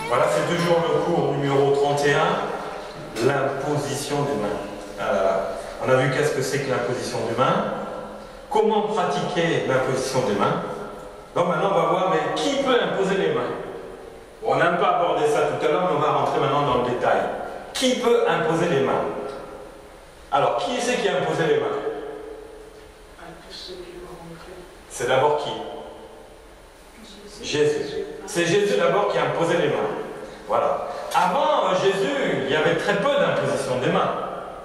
Voilà, c'est toujours le cours numéro 31, l'imposition des mains. On a vu qu'est-ce que c'est que l'imposition des mains, comment pratiquer l'imposition des mains. Donc maintenant on va voir, mais qui peut imposer les mains? On n'a même pas abordé ça tout à l'heure, mais on va rentrer maintenant dans le détail. Qui peut imposer les mains? Alors, qui c'est qui a imposé les mains? C'est d'abord qui? Jésus. C'est Jésus d'abord qui a imposé les mains. Voilà. Avant Jésus, il y avait très peu d'imposition des mains.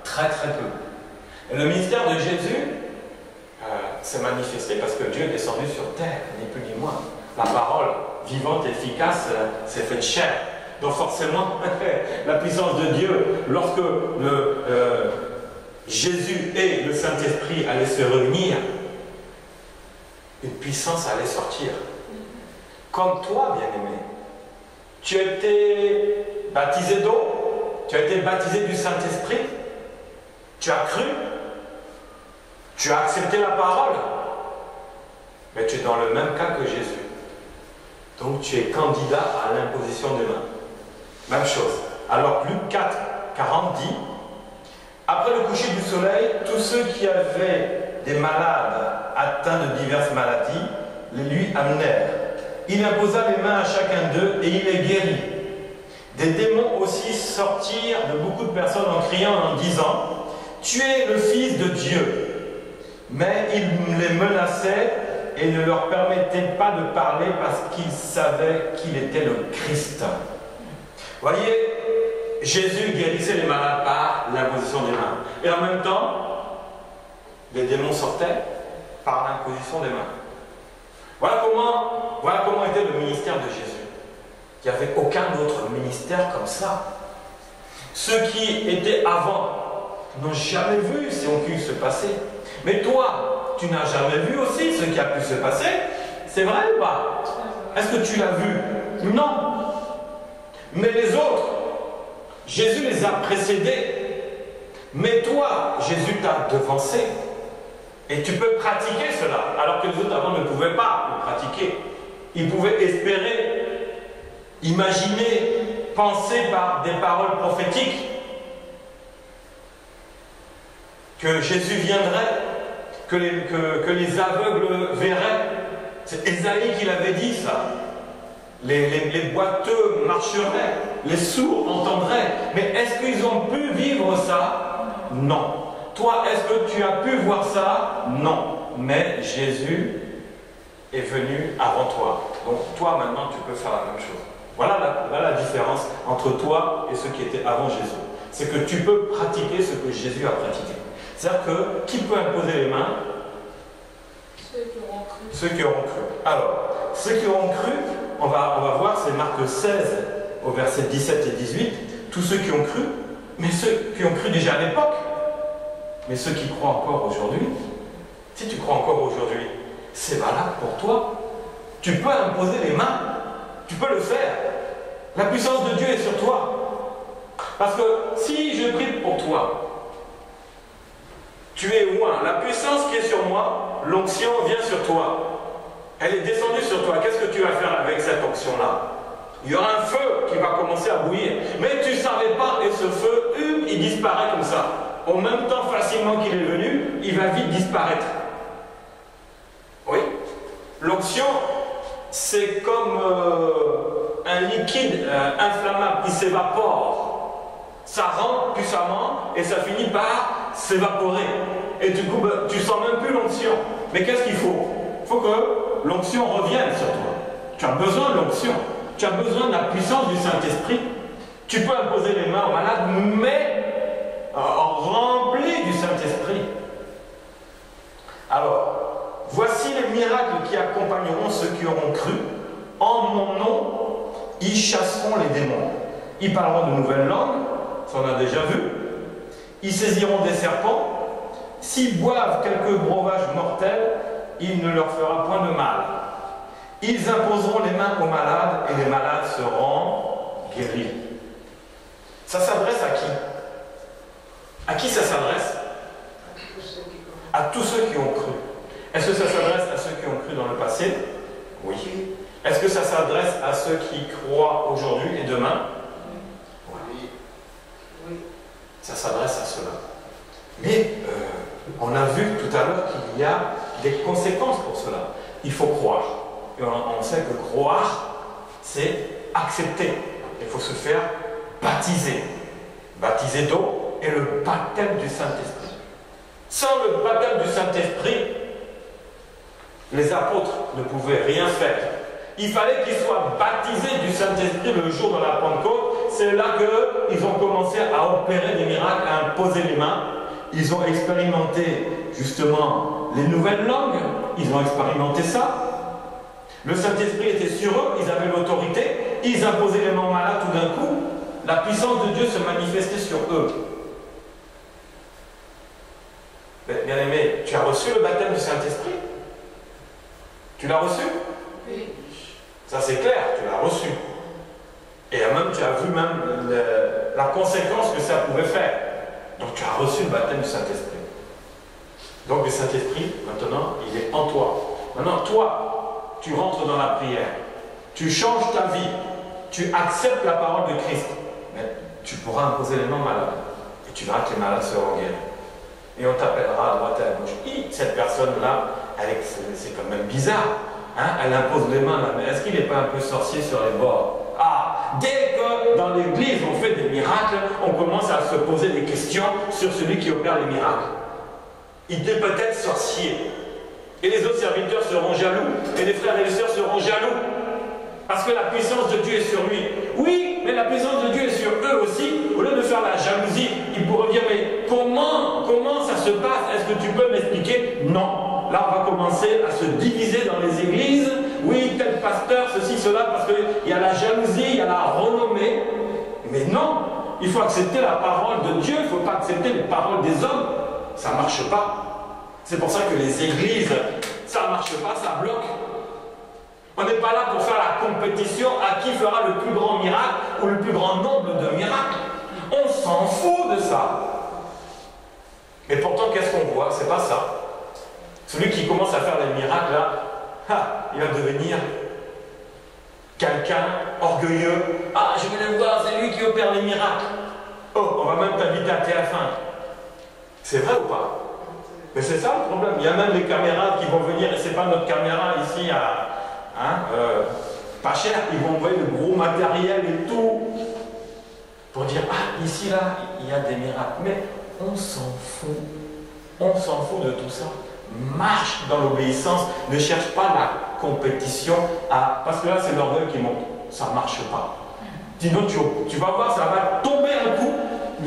Très peu. Et le ministère de Jésus s'est manifesté parce que Dieu est descendu sur terre, ni plus ni moins. La parole vivante, efficace, s'est faite chair. Donc forcément, la puissance de Dieu, lorsque Jésus et le Saint-Esprit allaient se réunir, une puissance allait sortir. Comme toi, bien-aimé, tu as été baptisé d'eau, tu as été baptisé du Saint-Esprit, tu as cru, tu as accepté la parole, mais tu es dans le même cas que Jésus. Donc tu es candidat à l'imposition des mains. Même chose. Alors Luc 4, 40 dit, après le coucher du soleil, tous ceux qui avaient des malades atteints de diverses maladies les lui amenèrent. Il imposa les mains à chacun d'eux et il les guérit. Des démons aussi sortirent de beaucoup de personnes en criant en disant, tu es le Fils de Dieu. Mais il les menaçait et ne leur permettait pas de parler parce qu'ils savaient qu'il était le Christ. Voyez, Jésus guérissait les malades par l'imposition des mains. Et en même temps, les démons sortaient par l'imposition des mains. Voilà comment était le ministère de Jésus. Il n'y avait aucun autre ministère comme ça. Ceux qui étaient avant n'ont jamais vu ce qui a pu se passer. Mais toi, tu n'as jamais vu aussi ce qui a pu se passer. C'est vrai ou pas? Est-ce que tu l'as vu? Non. Mais les autres, Jésus les a précédés. Mais toi, Jésus t'a devancé. Et tu peux pratiquer cela, alors que les autres avant ne pouvaient pas le pratiquer. Ils pouvaient espérer, imaginer, penser par des paroles prophétiques que Jésus viendrait, que les aveugles verraient. C'est Ésaïe qui l'avait dit ça. Les boiteux marcheraient, les sourds entendraient. Mais est-ce qu'ils ont pu vivre ça? Non. Toi, est-ce que tu as pu voir ça? Non. Mais Jésus est venu avant toi. Donc toi, maintenant, tu peux faire la même chose. Voilà la différence entre toi et ceux qui étaient avant Jésus. C'est que tu peux pratiquer ce que Jésus a pratiqué. C'est-à-dire que, qui peut imposer les mains? Ceux qui auront cru. Ceux qui auront cru. Alors, ceux qui auront cru, on va voir, c'est Marc 16, au verset 17 et 18. Tous ceux qui ont cru, mais ceux qui ont cru déjà à l'époque. Mais ceux qui croient encore aujourd'hui, si tu crois encore aujourd'hui, c'est valable pour toi. Tu peux imposer les mains. Tu peux le faire. La puissance de Dieu est sur toi. Parce que si je prie pour toi, tu es loin. La puissance qui est sur moi, l'onction vient sur toi. Elle est descendue sur toi. Qu'est-ce que tu vas faire avec cette onction-là? Il y aura un feu qui va commencer à bouillir. Mais tu ne savais pas, et ce feu, il disparaît comme ça. En même temps, facilement qu'il est venu, il va vite disparaître. Oui. L'onction, c'est comme un liquide inflammable qui s'évapore. Ça rentre puissamment et ça finit par s'évaporer. Et du coup, tu sens même plus l'onction. Mais qu'est-ce qu'il faut? Il faut que l'onction revienne sur toi. Tu as besoin de l'onction. Tu as besoin de la puissance du Saint-Esprit. Tu peux imposer les mains aux malades, mais rempli du Saint-Esprit. Alors, voici les miracles qui accompagneront ceux qui auront cru. En mon nom, ils chasseront les démons. Ils parleront de nouvelles langues, ça on a déjà vu. Ils saisiront des serpents. S'ils boivent quelques breuvages mortels, il ne leur fera point de mal. Ils imposeront les mains aux malades et les malades seront guéris. Ça s'adresse à qui? À qui ça s'adresse? À tous ceux qui ont cru. Est-ce que ça s'adresse à ceux qui ont cru dans le passé? Oui. Est-ce Est-ce que ça s'adresse à ceux qui croient aujourd'hui et demain? Oui. Oui. Ça s'adresse à ceux-là. Mais on a vu tout à l'heure qu'il y a des conséquences pour cela. Il faut croire. Et on sait que croire, c'est accepter. Il faut se faire baptiser. Baptiser d'eau et le baptême du Saint-Esprit. Sans le baptême du Saint-Esprit, les apôtres ne pouvaient rien faire. Il fallait qu'ils soient baptisés du Saint-Esprit le jour de la Pentecôte. C'est là qu'ils ont commencé à opérer des miracles, à imposer les mains. Ils ont expérimenté justement les nouvelles langues. Ils ont expérimenté ça. Le Saint-Esprit était sur eux, ils avaient l'autorité. Ils imposaient les mains malades tout d'un coup. La puissance de Dieu se manifestait sur eux. Bien-aimé, tu as reçu le baptême du Saint-Esprit? Tu l'as reçu? Oui. Ça c'est clair, tu l'as reçu. Et même tu as vu même la conséquence que ça pouvait faire. Donc tu as reçu le baptême du Saint-Esprit. Donc le Saint-Esprit, maintenant, il est en toi. Maintenant, toi, tu rentres dans la prière. Tu changes ta vie. Tu acceptes la parole de Christ. Mais tu pourras imposer les mains malades. Et tu verras que les malades seront guéris. Et on t'appellera à droite et à gauche. Cette personne-là, c'est quand même bizarre. Hein? Elle impose les mains là. Mais est-ce qu'il n'est pas un peu sorcier sur les bords? Ah, dès que dans l'église on fait des miracles, on commence à se poser des questions sur celui qui opère les miracles. Il est peut-être sorcier. Et les autres serviteurs seront jaloux. Et les frères et les sœurs seront jaloux. Parce que la puissance de Dieu est sur lui. Oui, mais la puissance de Dieu est sur eux aussi. Au lieu de faire la jalousie, ils pourraient dire, mais comment ça se passe? Est-ce que tu peux m'expliquer? Non. Là, on va commencer à se diviser dans les églises. Oui, tel pasteur, ceci, cela, parce qu'il y a la jalousie, il y a la renommée. Mais non, il faut accepter la parole de Dieu, il ne faut pas accepter les paroles des hommes. Ça ne marche pas. C'est pour ça que les églises, ça ne marche pas, ça bloque. On n'est pas là pour faire la compétition à qui fera le plus grand miracle ou le plus grand nombre de miracles. On s'en fout de ça. Et pourtant, qu'est-ce qu'on voit? C'est pas ça. Celui qui commence à faire les miracles, là, il va devenir quelqu'un orgueilleux. Ah, je vais le voir, c'est lui qui opère les miracles. Oh, on va même t'inviter à TF1. C'est vrai ou pas? Mais c'est ça le problème. Il y a même des caméras qui vont venir, et c'est pas notre caméra ici pas cher, ils vont envoyer le gros matériel et tout pour dire, ah, ici, là, il y a des miracles. Mais on s'en fout. On s'en fout de tout ça. Marche dans l'obéissance, ne cherche pas la compétition parce que là c'est l'orgueil qui monte, ça ne marche pas. Sinon tu vas voir, ça va tomber un coup,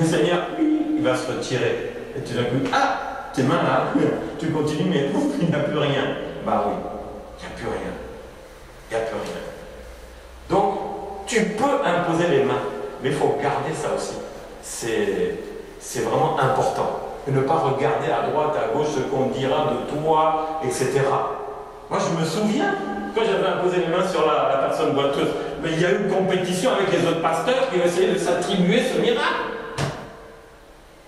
le Seigneur, il va se retirer. Et tu vas dire, ah, tes mains là, tu continues, mais ouf, il n'y a plus rien. Bah oui, il n'y a plus rien. Il n'y a plus rien. Donc, tu peux imposer les mains, mais il faut garder ça aussi. C'est vraiment important. Et ne pas regarder à droite, à gauche ce qu'on dira de toi, etc. Moi, je me souviens, quand j'avais imposé les mains sur la personne boiteuse, mais il y a eu une compétition avec les autres pasteurs qui ont essayé de s'attribuer ce miracle.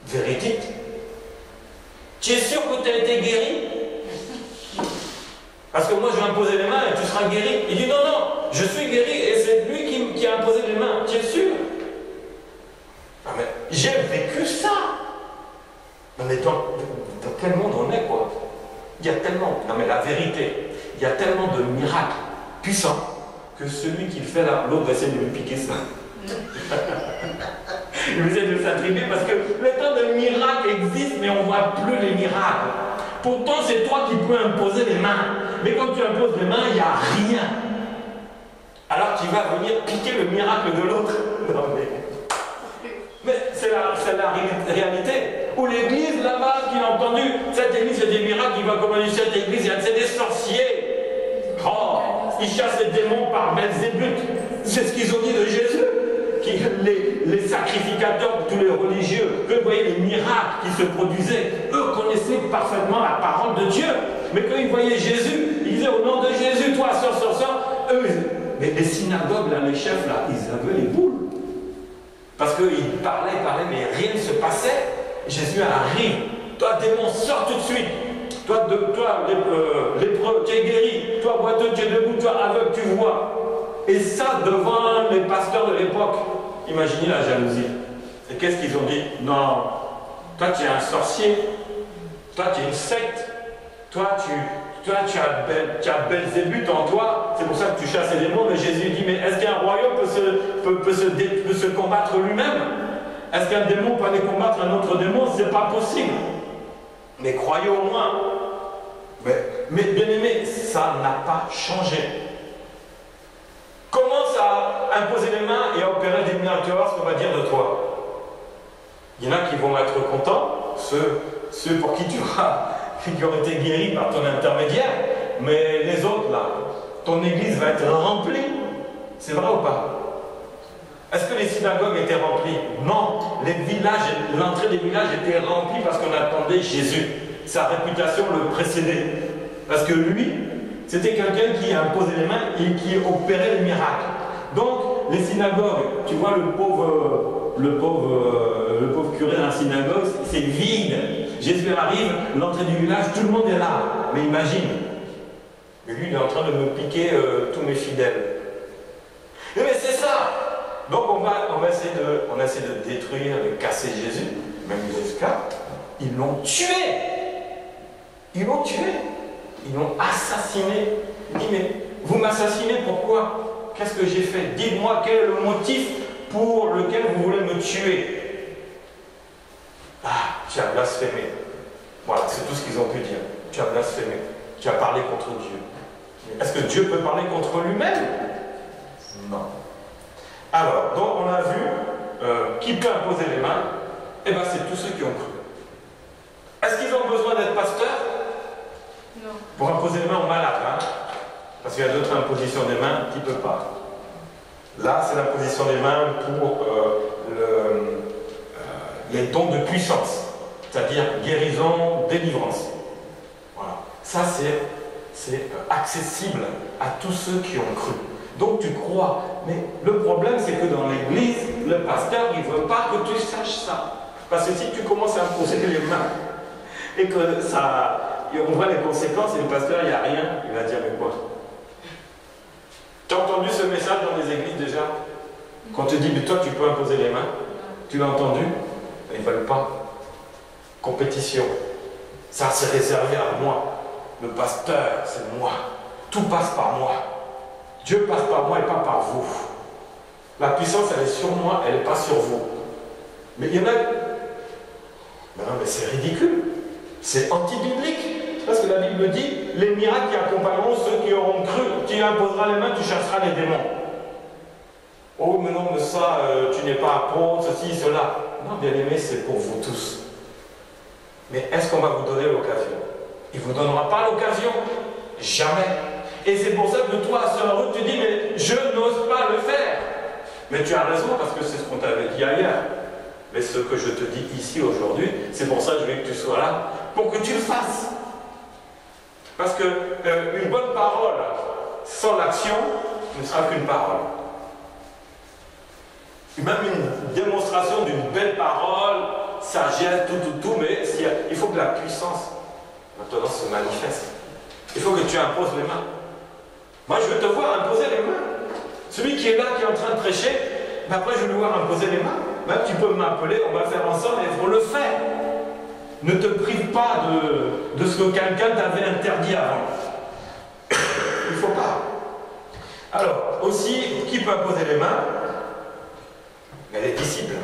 Véridique. Tu es sûr que tu as été guéri? Parce que moi, je vais imposer les mains et tu seras guéri. Il dit non, non, je suis guéri et c'est lui qui a imposé les mains. Tu es sûr? Ah, mais j'ai vécu ça. Non mais dans quel monde on est, quoi? Il y a tellement, non mais la vérité, il y a tellement de miracles puissants que celui qui le fait là, l'autre va essayer de lui piquer ça. Il va essayer de s'attribuer parce que le temps de miracles existe, mais on ne voit plus les miracles. Pourtant, c'est toi qui peux imposer les mains. Mais quand tu imposes les mains, il n'y a rien. Alors tu vas venir piquer le miracle de l'autre. Non mais c'est la réalité. Ou l'église là-bas qui a entendu, cette église c'est des miracles, il va commander cette église, c'est des sorciers. Oh, ils chassent les démons par Belzébuth. C'est ce qu'ils ont dit de Jésus. Les sacrificateurs, tous les religieux, eux voyaient les miracles qui se produisaient. Eux connaissaient parfaitement la parole de Dieu. Mais quand ils voyaient Jésus, ils disaient au nom de Jésus, toi, sors. Eux, mais les synagogues, là, les chefs, là, ils avaient les boules. Parce qu'ils parlaient, mais rien ne se passait. Jésus arrive. Toi, démon, sors tout de suite. toi, lépreux, tu es guéri, toi, boiteux, tu es debout, toi, aveugle, tu vois. Et ça, devant les pasteurs de l'époque, imaginez la jalousie. Et qu'est-ce qu'ils ont dit? Non, toi, tu es un sorcier, toi, tu es une secte, toi, tu as Belzébuth en toi, c'est pour ça que tu chasses les démons. Mais Jésus dit, mais est-ce qu'un royaume peut se combattre lui-même? Est-ce qu'un démon peut aller combattre un autre démon? C'est pas possible. Mais croyez au moins. Mais bien aimé, ça n'a pas changé. Commence à imposer les mains et à opérer des miracles, tu vas voir ce qu'on va dire de toi. Il y en a qui vont être contents, ceux pour qui qui ont été guéris par ton intermédiaire, mais les autres là, ton église va être remplie. C'est vrai ou pas? Est-ce que les synagogues étaient remplies? Non. L'entrée des villages était remplie parce qu'on attendait Jésus. Sa réputation le précédait. Parce que lui, c'était quelqu'un qui imposait les mains et qui opérait les miracles. Donc, les synagogues, tu vois le pauvre curé dans la synagogue, c'est vide. Jésus arrive, l'entrée du village, tout le monde est là. Mais imagine, et lui il est en train de me piquer tous mes fidèles. Mais c'est ça. Donc on essaie de détruire, de casser Jésus, même jusqu'à. Ils l'ont tué. Ils l'ont tué. Ils l'ont assassiné. Il dit, mais vous m'assassinez pourquoi? Qu'est-ce que j'ai fait? Dites-moi quel est le motif pour lequel vous voulez me tuer. Ah, tu as blasphémé. Voilà, c'est tout ce qu'ils ont pu dire. Tu as blasphémé. Tu as parlé contre Dieu. Est-ce que Dieu peut parler contre lui-même? Non. Alors, donc on a vu qui peut imposer les mains? Eh bien, c'est tous ceux qui ont cru. Est-ce qu'ils ont besoin d'être pasteurs? Non. Pour imposer les mains aux malades, hein? Parce qu'il y a d'autres impositions des mains qui ne peuvent pas. Là, c'est l'imposition des mains pour les dons de puissance, c'est-à-dire guérison, délivrance. Voilà. Ça, c'est accessible à tous ceux qui ont cru. Donc tu crois. Mais le problème, c'est que dans l'église, le pasteur, il ne veut pas que tu saches ça. Parce que si tu commences à imposer les mains et que ça, on voit les conséquences et le pasteur, il n'y a rien, il va dire, mais quoi? Tu as entendu ce message dans les églises déjà? Quand tu dis, mais toi tu peux imposer les mains, tu l'as entendu? Ils ne veulent pas. Compétition. Ça c'est réservé à moi. Le pasteur, c'est moi. Tout passe par moi. Dieu passe par moi et pas par vous. La puissance, elle est sur moi, elle n'est pas sur vous. Mais il y en a... Mais non, mais c'est ridicule. C'est anti-biblique. Parce que la Bible dit, les miracles qui accompagneront ceux qui auront cru. Tu imposeras les mains, tu chasseras les démons. Oh, mais non, mais ça, tu n'es pas apôtre, ceci, cela. Non, bien aimé, c'est pour vous tous. Mais est-ce qu'on va vous donner l'occasion? Il ne vous donnera pas l'occasion. Jamais. Et c'est pour ça que toi, sœur Ruth, tu dis, mais je n'ose pas le faire. Mais tu as raison, parce que c'est ce qu'on t'avait dit ailleurs. Mais ce que je te dis ici aujourd'hui, c'est pour ça que je veux que tu sois là, pour que tu le fasses. Parce que une bonne parole sans l'action ne sera qu'une parole. Même une démonstration d'une belle parole, sagesse, tout, mais il faut que la puissance maintenant se manifeste. Il faut que tu imposes les mains. Moi, je veux te voir imposer les mains. Celui qui est là, qui est en train de prêcher, mais après, je veux le voir imposer les mains. Même tu peux m'appeler, on va faire ensemble et il faut le faire. Ne te prive pas de ce que quelqu'un t'avait interdit avant. Il ne faut pas. Alors, aussi, qui peut imposer les mains? Mais les disciples.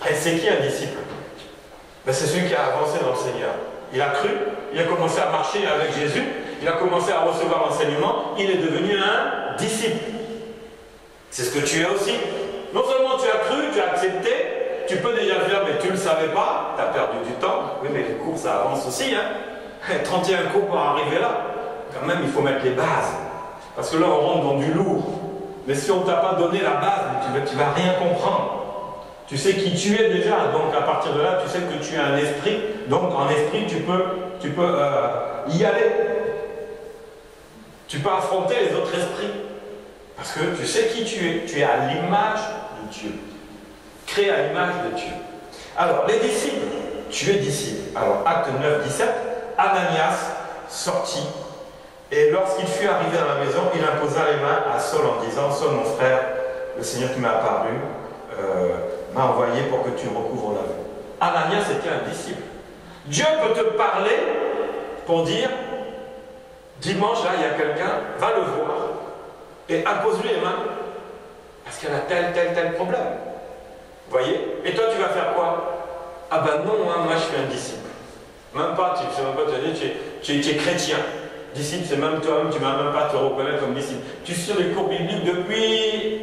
Et c'est qui un disciple? Ben, c'est celui qui a avancé dans le Seigneur. Il a cru, il a commencé à marcher avec Jésus, il a commencé à recevoir l'enseignement, il est devenu un disciple. C'est ce que tu es aussi. Non seulement tu as cru, tu as accepté, tu peux déjà faire, mais tu ne le savais pas, tu as perdu du temps. Oui, mais les cours, ça avance aussi. Hein. 31 cours pour arriver là. Quand même, il faut mettre les bases. Parce que là, on rentre dans du lourd. Mais si on ne t'a pas donné la base, tu ne vas rien comprendre. Tu sais qui tu es déjà, donc à partir de là, tu sais que tu as un esprit. Donc en esprit, tu peux y aller. Tu peux affronter les autres esprits. Parce que tu sais qui tu es. Tu es à l'image de Dieu. Créé à l'image de Dieu. Alors, les disciples, tu es disciple. Alors, acte 9, 17. Ananias sortit, et lorsqu'il fut arrivé dans la maison, il imposa les mains à Saul en disant, Saul mon frère, le Seigneur qui m'a apparu, m'a envoyé pour que tu recouvres la vue. Ananias était un disciple. Dieu peut te parler pour dire, dimanche là il y a quelqu'un, va le voir et impose-lui les mains parce qu'elle a tel problème. Vous voyez? Et toi tu vas faire quoi? Ah ben non, hein, moi je suis un disciple. Même pas, tu ne sais même pas te dire, tu es chrétien. Disciple, c'est même toi-même, tu ne vas même pas te reconnaître comme disciple. Tu suis les cours bibliques depuis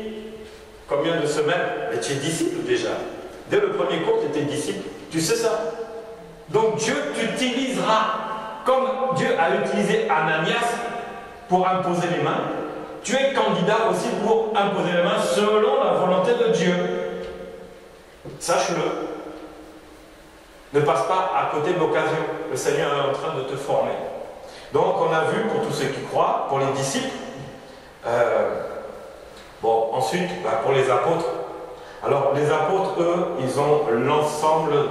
combien de semaines? Mais tu es disciple déjà. Dès le premier cours, tu étais disciple. Tu sais ça? Donc Dieu t'utilisera, comme Dieu a utilisé Ananias pour imposer les mains, tu es candidat aussi pour imposer les mains selon la volonté de Dieu. Sache-le. Ne passe pas à côté de l'occasion. Le Seigneur est en train de te former. Donc on a vu pour tous ceux qui croient, pour les disciples, bon, ensuite, pour les apôtres. Alors les apôtres, eux, ils ont l'ensemble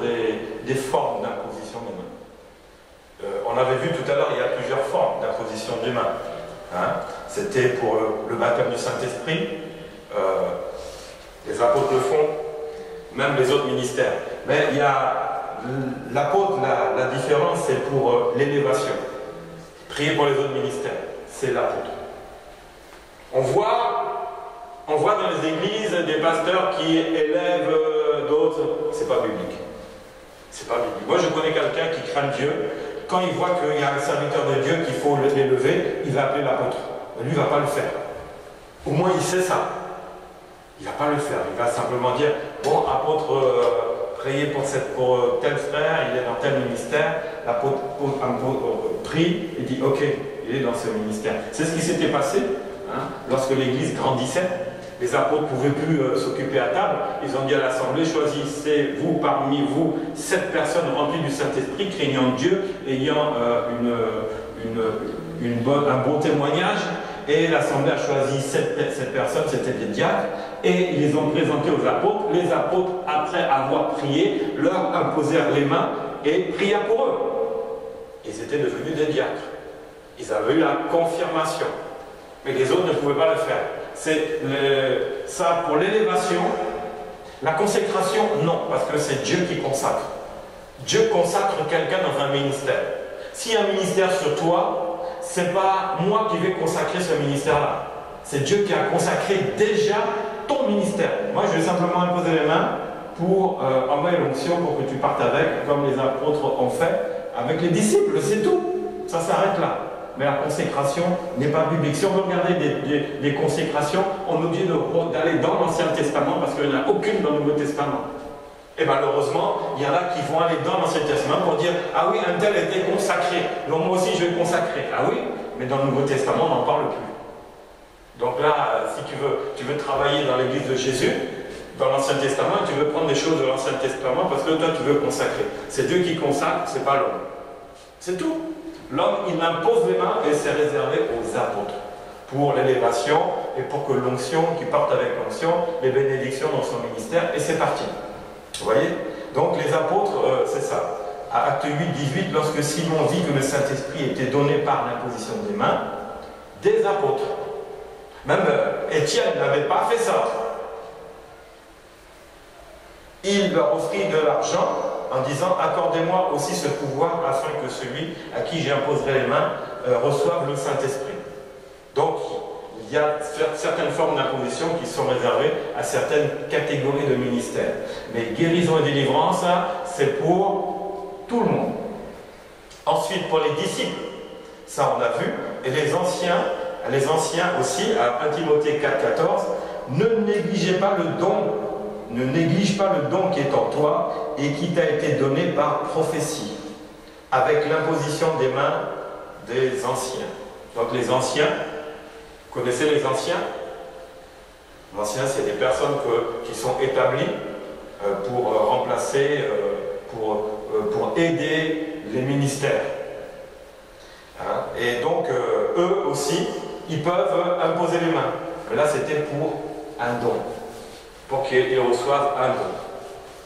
des formes d'imposition des mains. On avait vu tout à l'heure, il y a plusieurs formes d'imposition des mains. Hein? C'était pour le baptême du Saint-Esprit. Les apôtres le font, même les autres ministères. Mais il y a l'apôtre, la différence, c'est pour l'élévation. Prier pour les autres ministères, c'est l'apôtre. On voit dans les églises des pasteurs qui élèvent d'autres, c'est pas biblique. C'est pas biblique. Moi je connais quelqu'un qui craint Dieu, quand il voit qu'il y a un serviteur de Dieu qu'il faut l'élever, il va appeler l'apôtre. Lui il ne va pas le faire. Au moins il sait ça. Il ne va pas le faire. Il va simplement dire, bon apôtre, priez pour tel frère, il est dans tel ministère, l'apôtre prie et dit ok, il est dans ce ministère. C'est ce qui s'était passé hein, lorsque l'église grandissait. Les apôtres ne pouvaient plus s'occuper à table. Ils ont dit à l'assemblée, choisissez-vous parmi vous 7 personnes remplies du Saint-Esprit, craignant Dieu, ayant un bon témoignage. Et l'assemblée a choisi 7 personnes, c'était des diacres, et ils les ont présentés aux apôtres. Les apôtres, après avoir prié, leur imposèrent les mains et prièrent pour eux. Ils étaient devenus des diacres. Ils avaient eu la confirmation. Mais les autres ne pouvaient pas le faire. C'est ça pour l'élévation. La consécration, non, parce que c'est Dieu qui consacre. Dieu consacre quelqu'un dans un ministère. S'il y a un ministère sur toi, c'est pas moi qui vais consacrer ce ministère-là. C'est Dieu qui a consacré déjà ton ministère. Moi, je vais simplement imposer les mains pour envoyer l'onction pour que tu partes avec, comme les apôtres ont fait avec les disciples, c'est tout. Ça s'arrête là. Mais la consécration n'est pas biblique. Si on veut regarder des consécrations, on est obligé d'aller dans l'Ancien Testament parce qu'il n'y en a aucune dans le Nouveau Testament. Et malheureusement, il y en a qui vont aller dans l'Ancien Testament pour dire « Ah oui, un tel a été consacré, donc moi aussi je vais consacrer. » Ah oui, mais dans le Nouveau Testament, on n'en parle plus. Donc là, si tu veux travailler dans l'Église de Jésus, dans l'Ancien Testament, tu veux prendre des choses de l'Ancien Testament parce que toi, tu veux consacrer. C'est Dieu qui consacre, c'est pas l'homme. C'est tout. L'homme, il impose les mains et c'est réservé aux apôtres pour l'élévation et pour que l'onction, qui parte avec l'onction, les bénédictions dans son ministère, et c'est parti. Vous voyez? Donc les apôtres, c'est ça. À Acte 8, 18, lorsque Simon vit que le Saint-Esprit était donné par l'imposition des mains, des apôtres. Même Étienne n'avait pas fait ça. Il leur offrit de l'argent en disant « Accordez-moi aussi ce pouvoir afin que celui à qui j'imposerai les mains reçoive le Saint-Esprit. » Donc, il y a certaines formes d'imposition qui sont réservées à certaines catégories de ministères. Mais guérison et délivrance, c'est pour tout le monde. Ensuite, pour les disciples, ça on a vu, et les anciens aussi, à 1 Timothée 4, 14, ne néglige pas le don qui est en toi et qui t'a été donné par prophétie, avec l'imposition des mains des anciens. Donc les anciens, vous connaissez les anciens? Les anciens, c'est des personnes qui sont établies pour remplacer, pour aider les ministères. Hein? Et donc, eux aussi, ils peuvent imposer les mains. Mais là, c'était pour un don. Pour qu'ils reçoivent un don.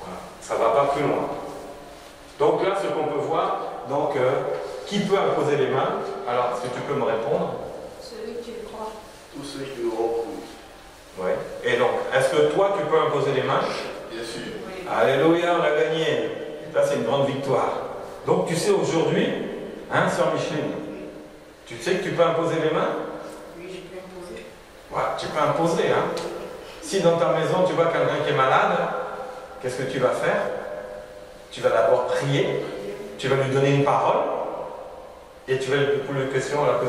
Voilà. Ça ne va pas plus loin. Donc là, ce qu'on peut voir, donc, Qui peut imposer les mains? Alors, est-ce que tu peux me répondre? Celui qui croit. Tous ceux qui auront cru. Oui. Et donc, est-ce que toi, tu peux imposer les mains? Bien sûr. Oui. Alléluia, on a gagné. Ça, c'est une grande victoire. Donc, tu sais aujourd'hui, hein, sœur Micheline, tu sais que tu peux imposer les mains? Oui, je peux imposer. Ouais, tu peux imposer, hein. Si dans ta maison, tu vois quelqu'un qui est malade, qu'est-ce que tu vas faire? Tu vas d'abord prier, tu vas lui donner une parole, et tu vas lui poser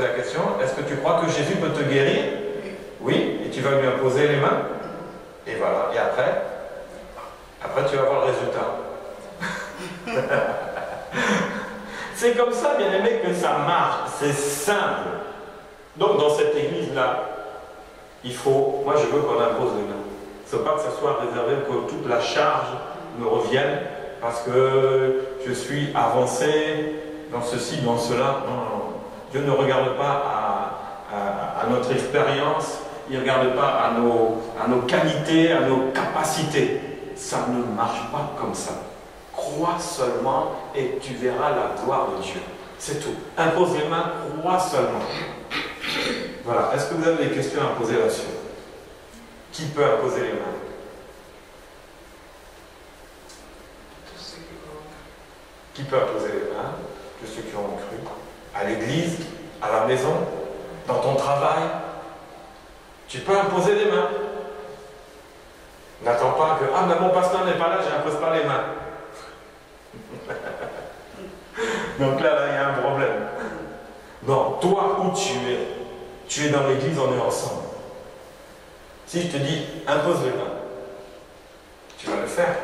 la question, est-ce que tu crois que Jésus peut te guérir? Oui, et tu vas lui imposer les mains. Et voilà, et après tu vas voir le résultat. C'est comme ça, bien aimé, que ça marche. C'est simple. Donc, dans cette église-là, moi je veux qu'on impose les mains. Il ne faut pas que ça soit réservé, que toute la charge me revienne, parce que je suis avancé dans ceci, dans cela. Non, non. Dieu ne regarde pas à notre expérience, il ne regarde pas à nos qualités, à nos capacités. Ça ne marche pas comme ça. Crois seulement et tu verras la gloire de Dieu. C'est tout. Impose les mains, crois seulement. Voilà. Est-ce que vous avez des questions à poser là-dessus? Qui peut imposer les mains? Tous ceux qui croient. Qui peut imposer les mains? Tous ceux qui ont cru. À l'église, à la maison, dans ton travail. Tu peux imposer les mains. N'attends pas que, ah, mais mon pasteur n'est pas là, je n'impose pas les mains. Donc là, il y a un problème. Non, toi où tu es dans l'église, on est ensemble. Si je te dis, impose les mains, tu vas le faire.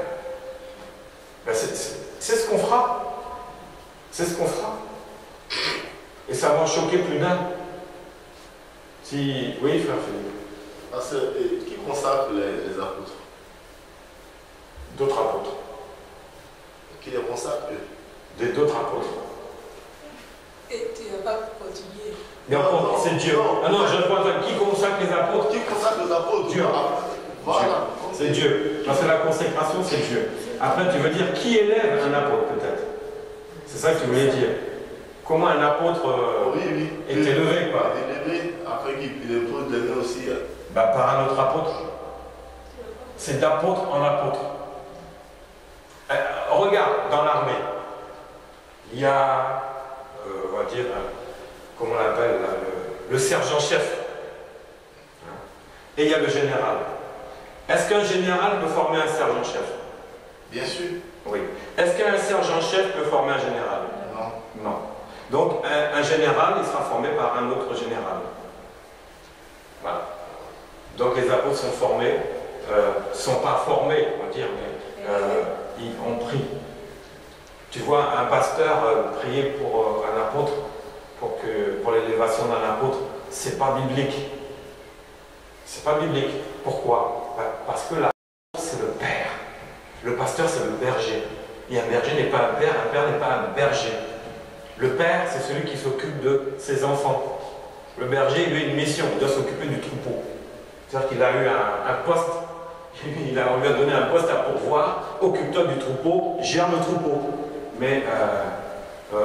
Ben, c'est ce qu'on fera. C'est ce qu'on fera. Et ça va en choquer plus d'un. Si... Oui, frère Philippe. Parce que qui consacre les apôtres? D'autres apôtres. Qui les consacre? D'autres apôtres. Et tu n'as pas continué. Mais encore, c'est Dieu. Ah non, je ne vois pas. Qui consacre les apôtres? Qui consacre les apôtres? Dieu. Voilà. C'est Dieu. Parce que la consécration, c'est Dieu. Après, tu veux dire qui élève un apôtre, peut-être? C'est ça que tu voulais dire. Comment un apôtre oui. est élevé, quoi. Élevé, après qu'il peut devenir aussi. Bah, par un autre apôtre. C'est d'apôtre en apôtre. Regarde, dans l'armée, il y a, on va dire, comment on l'appelle, le sergent-chef. Et il y a le général. Est-ce qu'un général peut former un sergent-chef? Bien sûr. Oui. Est-ce qu'un sergent-chef peut former un général? Non. Non. Donc, un général, il sera formé par un autre général. Voilà. Donc, les apôtres sont formés, sont pas formés, on va dire, mais ils ont pris. Tu vois, un pasteur prier pour un apôtre, pour l'élévation d'un apôtre, c'est pas biblique. C'est pas biblique. Pourquoi? Parce que l'apôtre, c'est le père. Le pasteur, c'est le berger. Et un berger n'est pas un père n'est pas un berger. Le père, c'est celui qui s'occupe de ses enfants. Le berger, lui, a une mission, il doit s'occuper du troupeau. C'est-à-dire qu'il a eu un poste, on lui a donné un poste à pourvoir, occupe-toi du troupeau, gère le troupeau. Mais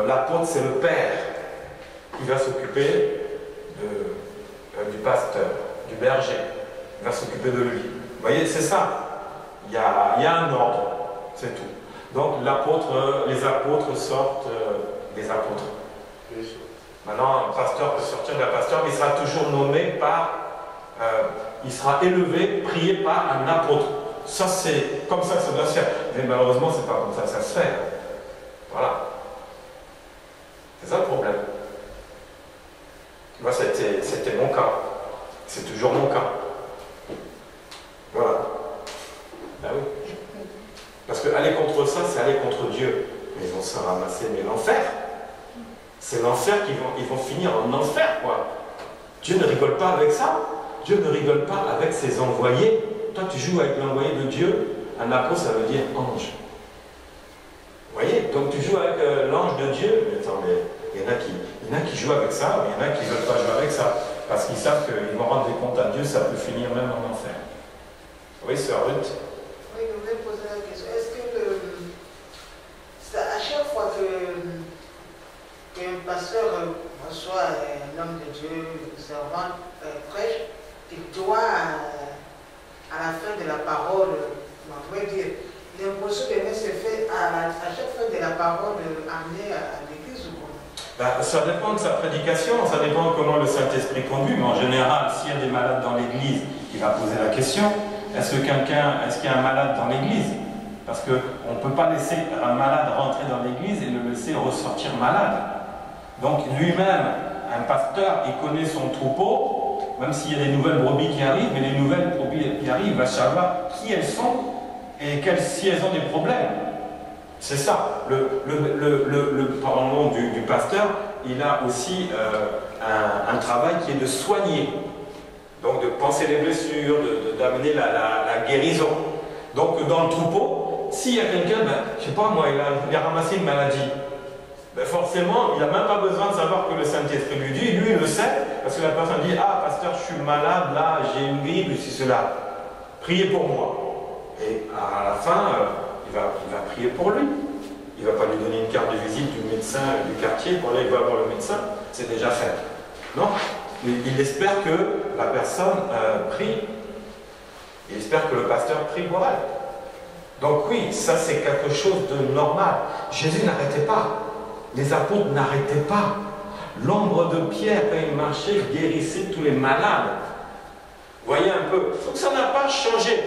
l'apôtre, c'est le père qui va s'occuper du pasteur, du berger. Il va s'occuper de lui. Vous voyez, c'est ça. Il y a un ordre, c'est tout. Donc les apôtres sortent des apôtres. Maintenant, un pasteur peut sortir d'un pasteur, mais il sera toujours nommé il sera élevé, prié par un apôtre. Ça, c'est comme ça que ça doit se faire. Mais malheureusement, c'est pas comme ça que ça se fait. Voilà. C'est ça le problème. Moi, c'était mon cas. C'est toujours mon cas. Voilà. Ben oui. Parce qu'aller contre ça, c'est aller contre Dieu. Mais ils vont se ramasser, mais l'enfer. C'est l'enfer ils vont finir en enfer, quoi. Dieu ne rigole pas avec ça. Dieu ne rigole pas avec ses envoyés. Toi, tu joues avec l'envoyé de Dieu. Un apôtre, ça veut dire ange. Vous voyez? Donc tu joues avec l'ange de Dieu. Mais attends, mais il y en a qui jouent avec ça, mais il y en a qui ne veulent pas jouer avec ça. Parce qu'ils savent qu'ils vont rendre des comptes à Dieu, ça peut finir même en enfer. Oui, sœur Ruth? Oui, je voudrais poser la question. Est-ce que à chaque fois que qu'un pasteur, soit un homme de Dieu, servant, prêche, il doit, à la fin de la parole, on pourrait dire, l'imposition des mains se fait à chaque fin de la parole amenée à l'église ou comment? Ça dépend de sa prédication, ça dépend comment le Saint-Esprit conduit, mais en général, s'il y a des malades dans l'église, il va poser la question, est-ce qu'il y a un malade dans l'église? Parce qu'on ne peut pas laisser un malade rentrer dans l'église et le laisser ressortir malade. Donc lui-même, un pasteur, il connaît son troupeau, même s'il y a des nouvelles brebis qui arrivent, mais les nouvelles brebis qui arrivent, il va savoir qui elles sont et si elles ont des problèmes. C'est ça. Parlons du pasteur, il a aussi un travail qui est de soigner. Donc de penser les blessures, d'amener la guérison. Donc dans le troupeau, s'il y a quelqu'un, je ne sais pas moi, il a ramassé une maladie, forcément, il n'a même pas besoin de savoir que le Saint-Esprit lui dit, lui il le sait, parce que la personne dit, ah pasteur, je suis malade, là, j'ai une grippe, c'est cela. Priez pour moi. Et à la fin, il va prier pour lui. Il ne va pas lui donner une carte de visite du médecin du quartier pour aller voir le médecin, c'est déjà fait. Non, il espère que la personne prie. Il espère que le pasteur prie pour elle. Donc oui, ça c'est quelque chose de normal. Jésus n'arrêtait pas. Les apôtres n'arrêtaient pas. L'ombre de Pierre, quand il marchait, guérissait tous les malades. Vous voyez un peu. Donc ça n'a pas changé.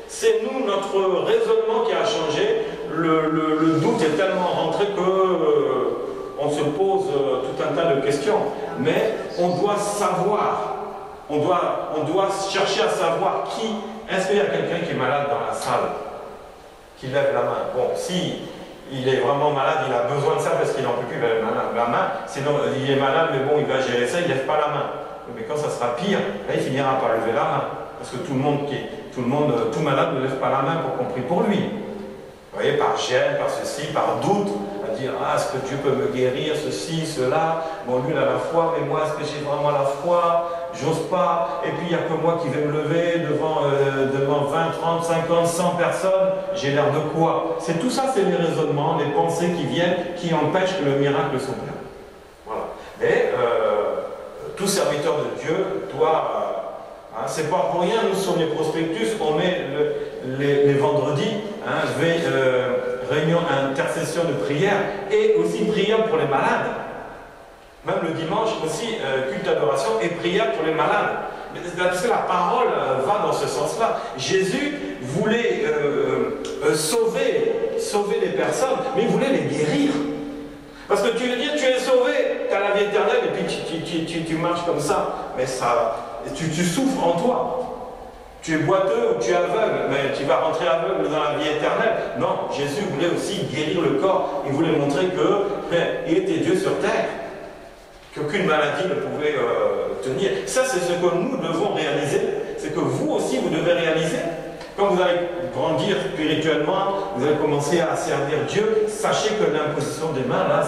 C'est nous, notre raisonnement qui a changé. Le doute est tellement rentré que on se pose tout un tas de questions. Mais on doit savoir. On doit chercher à savoir qui. Est-ce qu'il y a quelqu'un qui est malade dans la salle? Qui lève la main. Bon, si il est vraiment malade, il a besoin de ça parce qu'il n'en peut plus lever la main. Sinon, il est malade, mais bon, il va gérer ça, il ne lève pas la main. Mais quand ça sera pire, là, il finira par lever la main. Parce que tout malade ne lève pas la main pour qu'on prie pour lui. Vous voyez, par gêne, par ceci, par doute, à dire, ah, est-ce que Dieu peut me guérir, ceci, cela. Bon, lui, il a la foi, mais moi, est-ce que j'ai vraiment la foi? J'ose pas. Et puis, il n'y a que moi qui vais me lever devant 20, 30, 50, 100 personnes. J'ai l'air de quoi? C'est tout ça, c'est les raisonnements, les pensées qui viennent, qui empêchent que le miracle s'opère. Voilà. Mais tout serviteur de Dieu doit... c'est pas pour rien, nous, sur les prospectus, on met les vendredis, réunion, intercession de prière, et aussi prière pour les malades. Même le dimanche aussi, culte d'adoration et prière pour les malades. Parce que la parole va dans ce sens-là. Jésus voulait sauver les personnes, mais il voulait les guérir. Parce que tu veux dire, tu es sauvé, tu as la vie éternelle, et puis tu marches comme ça. Mais ça, tu souffres en toi. Tu es boiteux ou tu es aveugle, mais tu vas rentrer aveugle dans la vie éternelle. Non, Jésus voulait aussi guérir le corps. Il voulait montrer qu'il était Dieu sur terre. Qu'aucune maladie ne pouvait tenir. Ça, c'est ce que nous devons réaliser. C'est que vous aussi, vous devez réaliser. Quand vous allez grandir spirituellement, vous allez commencer à servir Dieu, sachez que l'imposition des mains, là,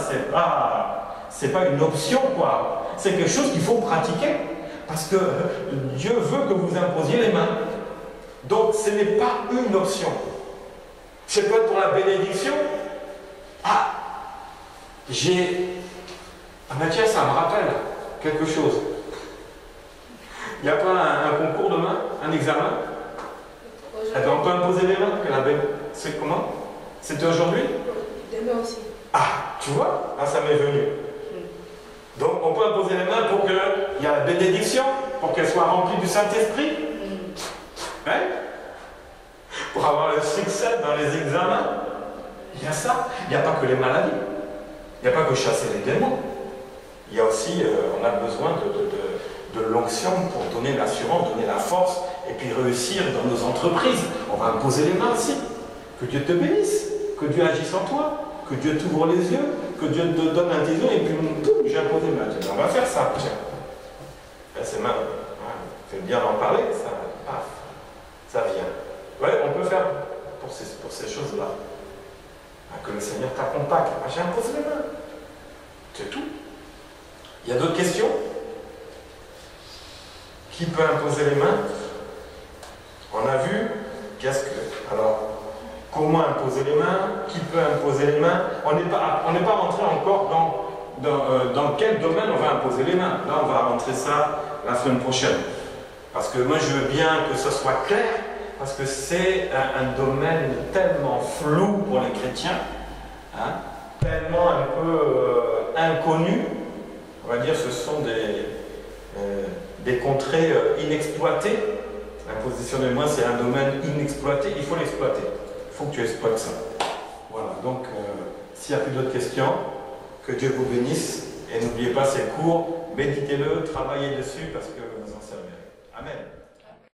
c'est pas une option, quoi. C'est quelque chose qu'il faut pratiquer. Parce que Dieu veut que vous imposiez les mains. Donc, ce n'est pas une option. C'est peut-être pour la bénédiction. Ah, mais tiens, ça me rappelle quelque chose. Il n'y a pas un concours demain, un examen? Eh bien, on peut imposer les mains. C'est comment? C'était aujourd'hui? Demain aussi. Ah, tu vois? Ah, ça m'est venu. Donc, on peut imposer les mains pour qu'il y ait la bénédiction, pour qu'elle soit remplie du Saint-Esprit. Hein? Pour avoir le succès dans les examens. Il y a ça. Il n'y a pas que les maladies. Il n'y a pas que chasser les démons. Il y a aussi, on a besoin de l'onction pour donner l'assurance, donner la force, et puis réussir dans nos entreprises. On va imposer les mains aussi. Que Dieu te bénisse, que Dieu agisse en toi, que Dieu t'ouvre les yeux, que Dieu te donne un vision, et puis j'ai imposé les mains. On va faire ça, tiens. Là, c'est mains. C'est bien d'en parler, ça vient. Ouais, on peut faire pour ces choses-là. Que le Seigneur t'accompagne. J'ai imposé les mains. C'est tout. Il y a d'autres questions? Qui peut imposer les mains? On a vu, alors, comment imposer les mains? Qui peut imposer les mains? On n'est pas rentré encore dans quel domaine on va imposer les mains. Là, on va rentrer ça la semaine prochaine. Parce que moi, je veux bien que ce soit clair, parce que c'est un domaine tellement flou pour les chrétiens, hein, tellement un peu inconnu. On va dire que ce sont des contrées inexploitées. L'imposition des mains, c'est un domaine inexploité, il faut l'exploiter. Il faut que tu exploites ça. Voilà, donc s'il n'y a plus d'autres questions, que Dieu vous bénisse. Et n'oubliez pas ces cours, méditez-le, travaillez dessus parce que vous en servirez. Amen.